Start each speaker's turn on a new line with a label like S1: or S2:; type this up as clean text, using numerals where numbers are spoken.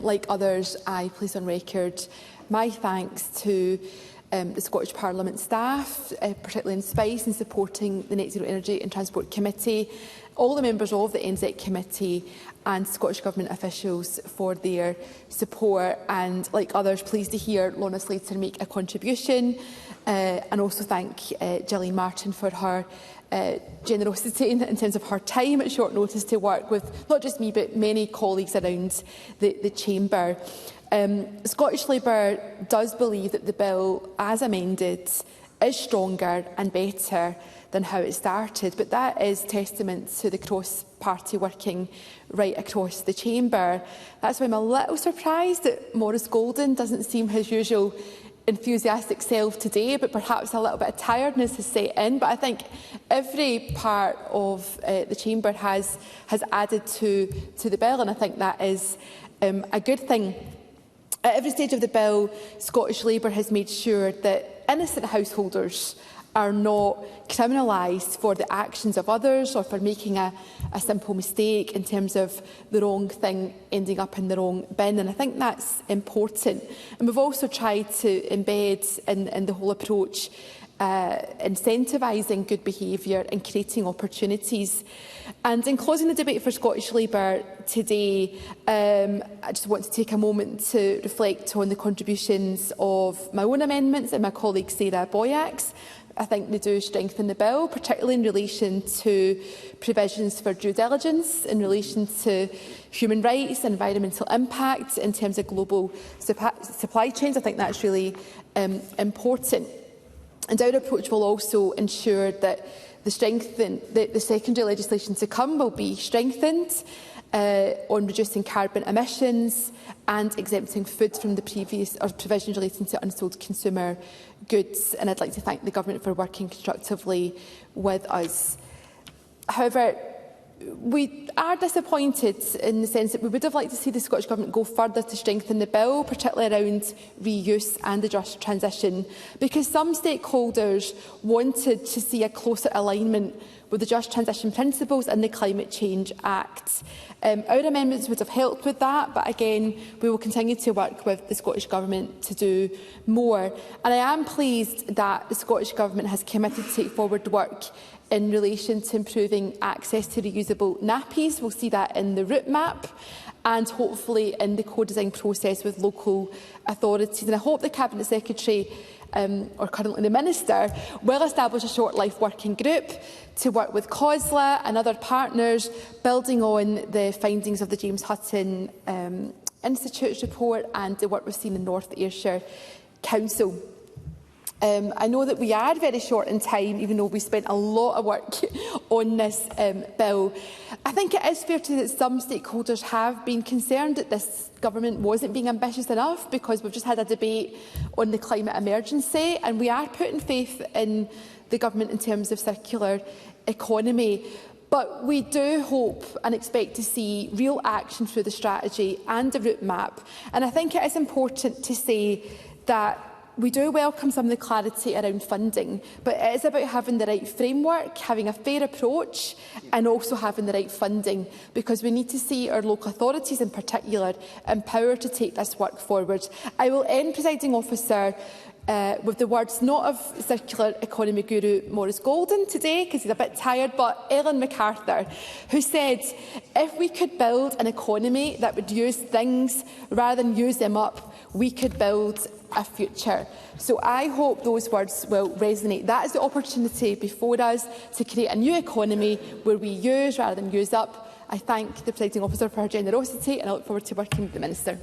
S1: like others, I place on record my thanks to the Scottish Parliament staff, particularly in Spice, in supporting the Net Zero Energy and Transport Committee, all the members of the NZEC Committee and Scottish Government officials for their support, and, like others, pleased to hear Lorna Slater make a contribution, and also thank Gillian Martin for her generosity in terms of her time at short notice to work with not just me but many colleagues around the Chamber. Scottish Labour does believe that the bill, as amended, is stronger and better than how it started, but that is testament to the cross-party working right across the Chamber. That's why I'm a little surprised that Maurice Golden doesn't seem his usual enthusiastic self today, but perhaps a little bit of tiredness has set in. But I think every part of the Chamber has added to the bill, and I think that is a good thing. At every stage of the bill, Scottish Labour has made sure that innocent householders are not criminalised for the actions of others or for making a simple mistake in terms of the wrong thing ending up in the wrong bin. And I think that's important. And we've also tried to embed in the whole approach incentivising good behaviour and creating opportunities. And in closing the debate for Scottish Labour today, I just want to take a moment to reflect on the contributions of my own amendments and my colleague Sarah Boyack's. I think they do strengthen the bill, particularly in relation to provisions for due diligence, in relation to human rights, environmental impact, in terms of global supply chains. I think that's really important. And our approach will also ensure that the secondary legislation to come will be strengthened on reducing carbon emissions and exempting food from the previous provisions relating to unsold consumer goods. And I'd like to thank the Government for working constructively with us. However, we are disappointed in the sense that we would have liked to see the Scottish Government go further to strengthen the bill, particularly around reuse and the just transition, because some stakeholders wanted to see a closer alignment with the Just Transition Principles and the Climate Change Act. Our amendments would have helped with that, but again, we will continue to work with the Scottish Government to do more. And I am pleased that the Scottish Government has committed to take forward work in relation to improving access to reusable nappies. We'll see that in the route map and hopefully in the co-design process with local authorities. And I hope the Cabinet Secretary, or currently the Minister, will establish a short life working group to work with COSLA and other partners, building on the findings of the James Hutton Institute's report and the work we've seen in North Ayrshire Council. I know that we are very short in time, even though we spent a lot of work on this bill. I think it is fair to say that some stakeholders have been concerned that this government wasn't being ambitious enough, because we've just had a debate on the climate emergency, and we are putting faith in the government in terms of circular economy. But we do hope and expect to see real action through the strategy and the route map. And I think it is important to say that we do welcome some of the clarity around funding, but it is about having the right framework, having a fair approach, and also having the right funding, because we need to see our local authorities in particular empowered to take this work forward. I will end, Presiding Officer, with the words not of circular economy guru Maurice Golden today, because he's a bit tired, but Ellen MacArthur, who said, if we could build an economy that would use things rather than use them up, we could build a future. So I hope those words will resonate. That is the opportunity before us to create a new economy where we use rather than use up. I thank the Presiding Officer for her generosity, and I look forward to working with the Minister.